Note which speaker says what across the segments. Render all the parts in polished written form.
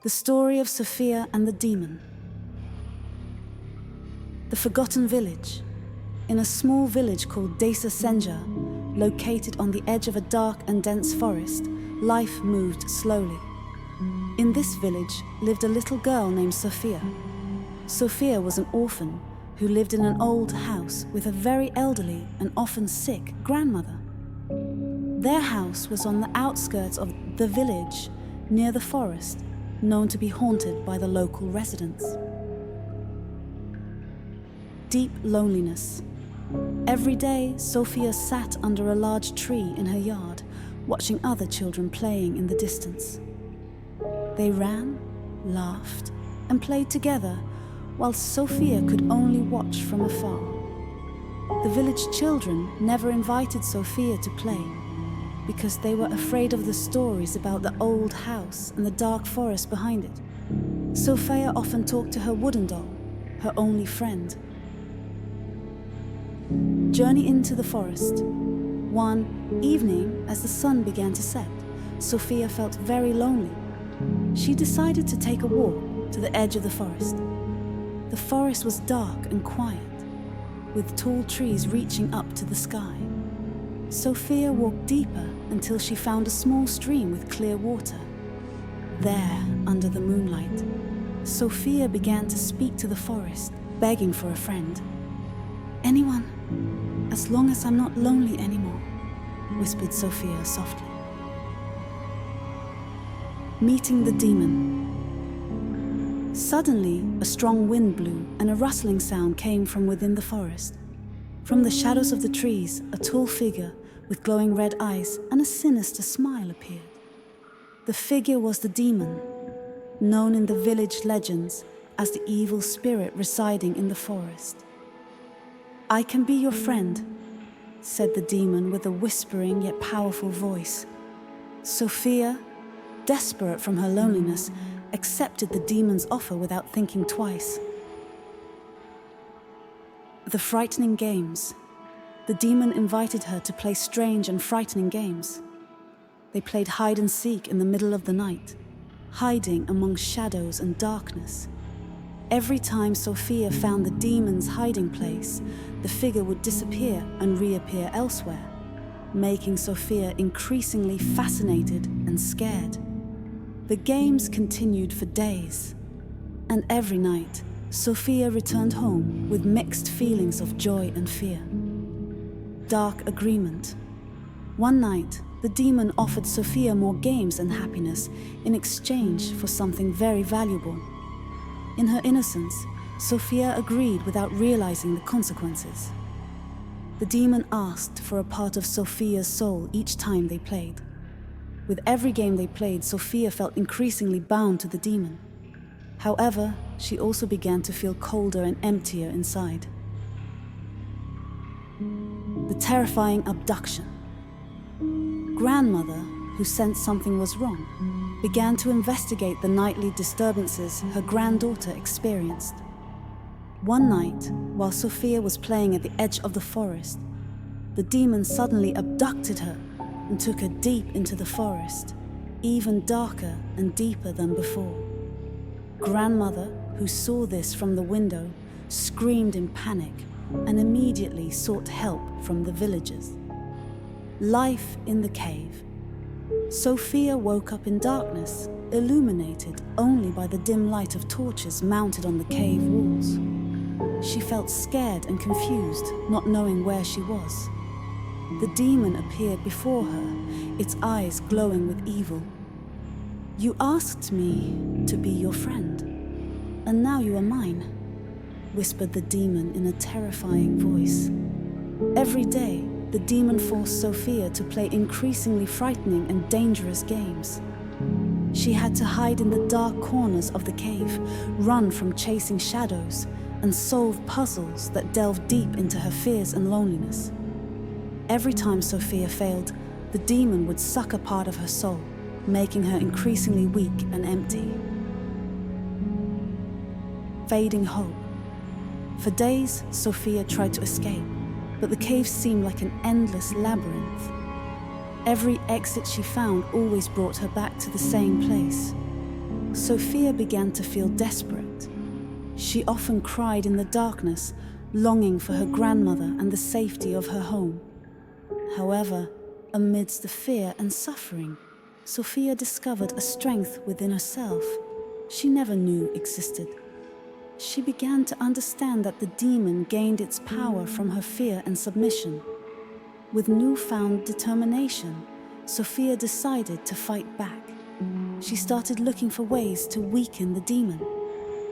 Speaker 1: The story of Sofia and the demon. The forgotten village. In a small village called Desa Senja, located on the edge of a dark and dense forest, life moved slowly. In this village lived a little girl named Sofia. Sofia was an orphan who lived in an old house with a very elderly and often sick grandmother. Their house was on the outskirts of the village, near the forest, known to be haunted by the local residents. Deep loneliness. Every day, Sofia sat under a large tree in her yard, watching other children playing in the distance. They ran, laughed, and played together, while Sofia could only watch from afar. The village children never invited Sofia to play, because they were afraid of the stories about the old house and the dark forest behind it. Sofia often talked to her wooden doll, her only friend. Journey into the forest. One evening, as the sun began to set, Sofia felt very lonely. She decided to take a walk to the edge of the forest. The forest was dark and quiet, with tall trees reaching up to the sky. Sofia walked deeper until she found a small stream with clear water. There, under the moonlight, Sofia began to speak to the forest, begging for a friend. "Anyone, as long as I'm not lonely anymore," whispered Sofia softly. Meeting the demon. Suddenly, a strong wind blew and a rustling sound came from within the forest. From the shadows of the trees, a tall figure with glowing red eyes and a sinister smile appeared. The figure was the demon, known in the village legends as the evil spirit residing in the forest. "I can be your friend," said the demon with a whispering yet powerful voice. Sofia, desperate from her loneliness, accepted the demon's offer without thinking twice. The frightening games. The demon invited her to play strange and frightening games. They played hide and seek in the middle of the night, hiding among shadows and darkness. Every time Sofia found the demon's hiding place, the figure would disappear and reappear elsewhere, making Sofia increasingly fascinated and scared. The games continued for days, and every night, Sofia returned home with mixed feelings of joy and fear. Dark agreement. One night, the demon offered Sofia more games and happiness in exchange for something very valuable. In her innocence, Sofia agreed without realizing the consequences. The demon asked for a part of Sofia's soul each time they played. With every game they played, Sofia felt increasingly bound to the demon. However, she also began to feel colder and emptier inside. The terrifying abduction. Grandmother, who sensed something was wrong, began to investigate the nightly disturbances her granddaughter experienced. One night, while Sofia was playing at the edge of the forest, the demon suddenly abducted her and took her deep into the forest, even darker and deeper than before. Grandmother, who saw this from the window, screamed in panic and immediately sought help from the villagers. Life in the cave. Sofia woke up in darkness, illuminated only by the dim light of torches mounted on the cave walls. She felt scared and confused, not knowing where she was. The demon appeared before her, its eyes glowing with evil. "You asked me to be your friend, and now you are mine," whispered the demon in a terrifying voice. Every day, the demon forced Sofia to play increasingly frightening and dangerous games. She had to hide in the dark corners of the cave, run from chasing shadows, and solve puzzles that delved deep into her fears and loneliness. Every time Sofia failed, the demon would suck a part of her soul, making her increasingly weak and empty. Fading hope. For days, Sofia tried to escape, but the cave seemed like an endless labyrinth. Every exit she found always brought her back to the same place. Sofia began to feel desperate. She often cried in the darkness, longing for her grandmother and the safety of her home. However, amidst the fear and suffering, Sofia discovered a strength within herself she never knew existed. She began to understand that the demon gained its power from her fear and submission. With newfound determination, Sofia decided to fight back. She started looking for ways to weaken the demon,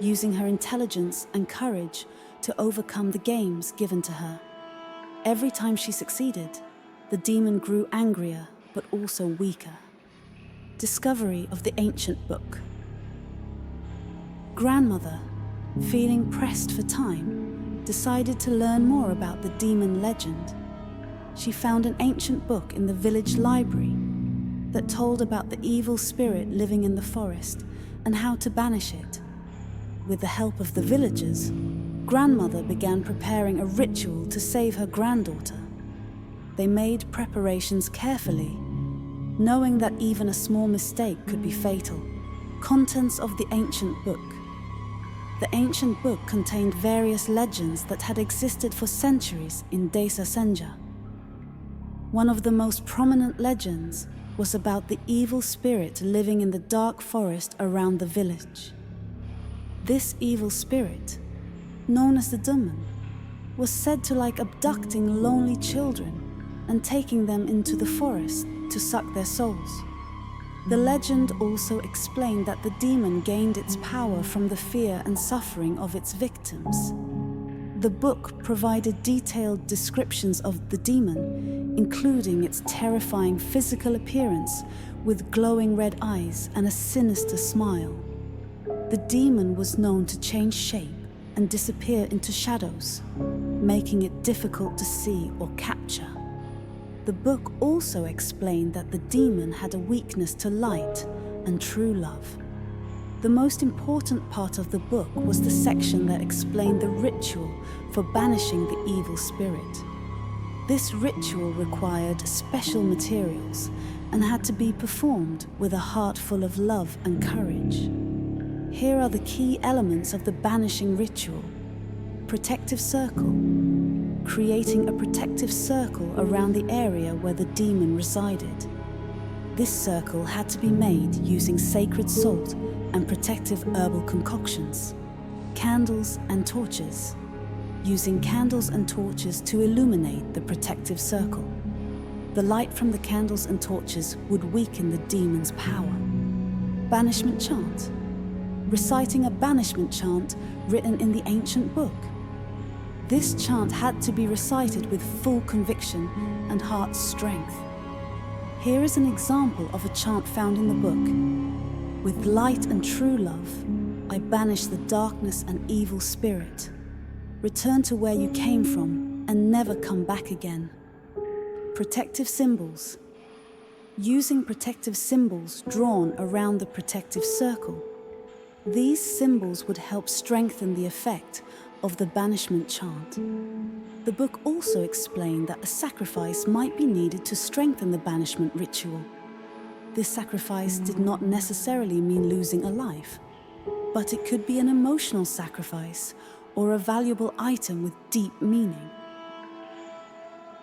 Speaker 1: using her intelligence and courage to overcome the games given to her. Every time she succeeded, the demon grew angrier but also weaker. Discovery of the ancient book. Grandmother, feeling pressed for time, decided to learn more about the demon legend. She found an ancient book in the village library that told about the evil spirit living in the forest and how to banish it. With the help of the villagers, Grandmother began preparing a ritual to save her granddaughter. They made preparations carefully, knowing that even a small mistake could be fatal. Contents of the ancient book. The ancient book contained various legends that had existed for centuries in Desa Senja. One of the most prominent legends was about the evil spirit living in the dark forest around the village. This evil spirit, known as the demon, was said to like abducting lonely children and taking them into the forest to suck their souls. The legend also explained that the demon gained its power from the fear and suffering of its victims. The book provided detailed descriptions of the demon, including its terrifying physical appearance with glowing red eyes and a sinister smile. The demon was known to change shape and disappear into shadows, making it difficult to see or capture. The book also explained that the demon had a weakness to light and true love. The most important part of the book was the section that explained the ritual for banishing the evil spirit. This ritual required special materials and had to be performed with a heart full of love and courage. Here are the key elements of the banishing ritual. Protective circle. Creating a protective circle around the area where the demon resided. This circle had to be made using sacred salt and protective herbal concoctions. Candles and torches. Using candles and torches to illuminate the protective circle. The light from the candles and torches would weaken the demon's power. Banishment chant. Reciting a banishment chant written in the ancient book. This chant had to be recited with full conviction and heart strength. Here is an example of a chant found in the book. With light and true love, I banish the darkness and evil spirit. Return to where you came from and never come back again. Protective symbols. Using protective symbols drawn around the protective circle. These symbols would help strengthen the effect of the banishment chant. The book also explained that a sacrifice might be needed to strengthen the banishment ritual. This sacrifice did not necessarily mean losing a life, but it could be an emotional sacrifice or a valuable item with deep meaning.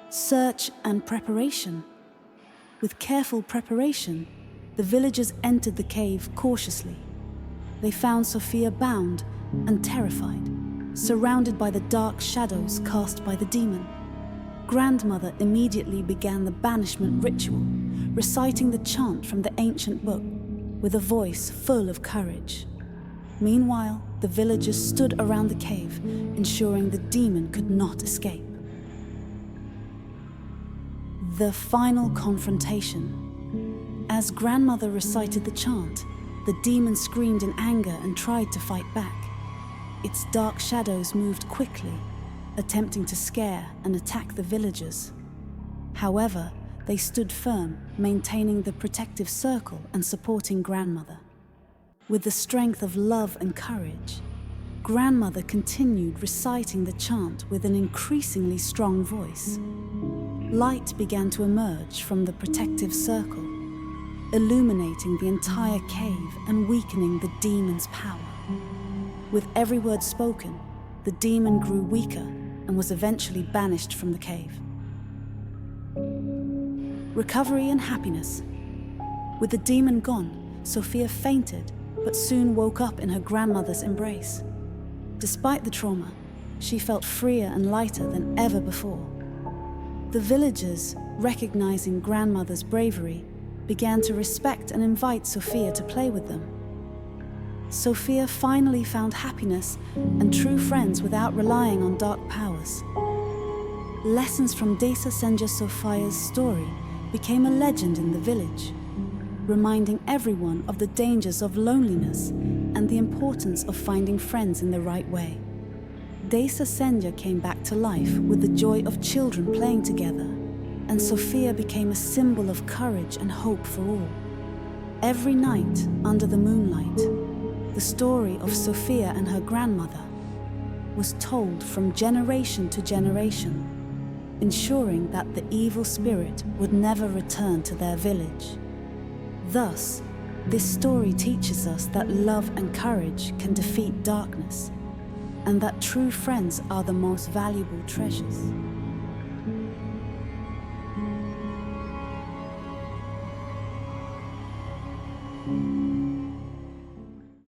Speaker 1: Search and preparation. With careful preparation, the villagers entered the cave cautiously. They found Sofia bound and terrified, surrounded by the dark shadows cast by the demon. Grandmother immediately began the banishment ritual, reciting the chant from the ancient book with a voice full of courage. Meanwhile, the villagers stood around the cave, ensuring the demon could not escape. The final confrontation. As Grandmother recited the chant, the demon screamed in anger and tried to fight back. Its dark shadows moved quickly, attempting to scare and attack the villagers. However, they stood firm, maintaining the protective circle and supporting Grandmother. With the strength of love and courage, Grandmother continued reciting the chant with an increasingly strong voice. Light began to emerge from the protective circle. illuminating the entire cave and weakening the demon's power. With every word spoken, the demon grew weaker and was eventually banished from the cave. Recovery and happiness. With the demon gone, Sofia fainted but soon woke up in her grandmother's embrace. Despite the trauma, she felt freer and lighter than ever before. The villagers, recognizing grandmother's bravery, began to respect and invite Sofia to play with them. Sofia finally found happiness and true friends without relying on dark powers. Lessons from Desa Senja Sofia's story became a legend in the village, reminding everyone of the dangers of loneliness and the importance of finding friends in the right way. Desa Senja came back to life with the joy of children playing together, and Sofia became a symbol of courage and hope for all. Every night, under the moonlight, the story of Sofia and her grandmother was told from generation to generation, ensuring that the evil spirit would never return to their village. Thus, this story teaches us that love and courage can defeat darkness, and that true friends are the most valuable treasures.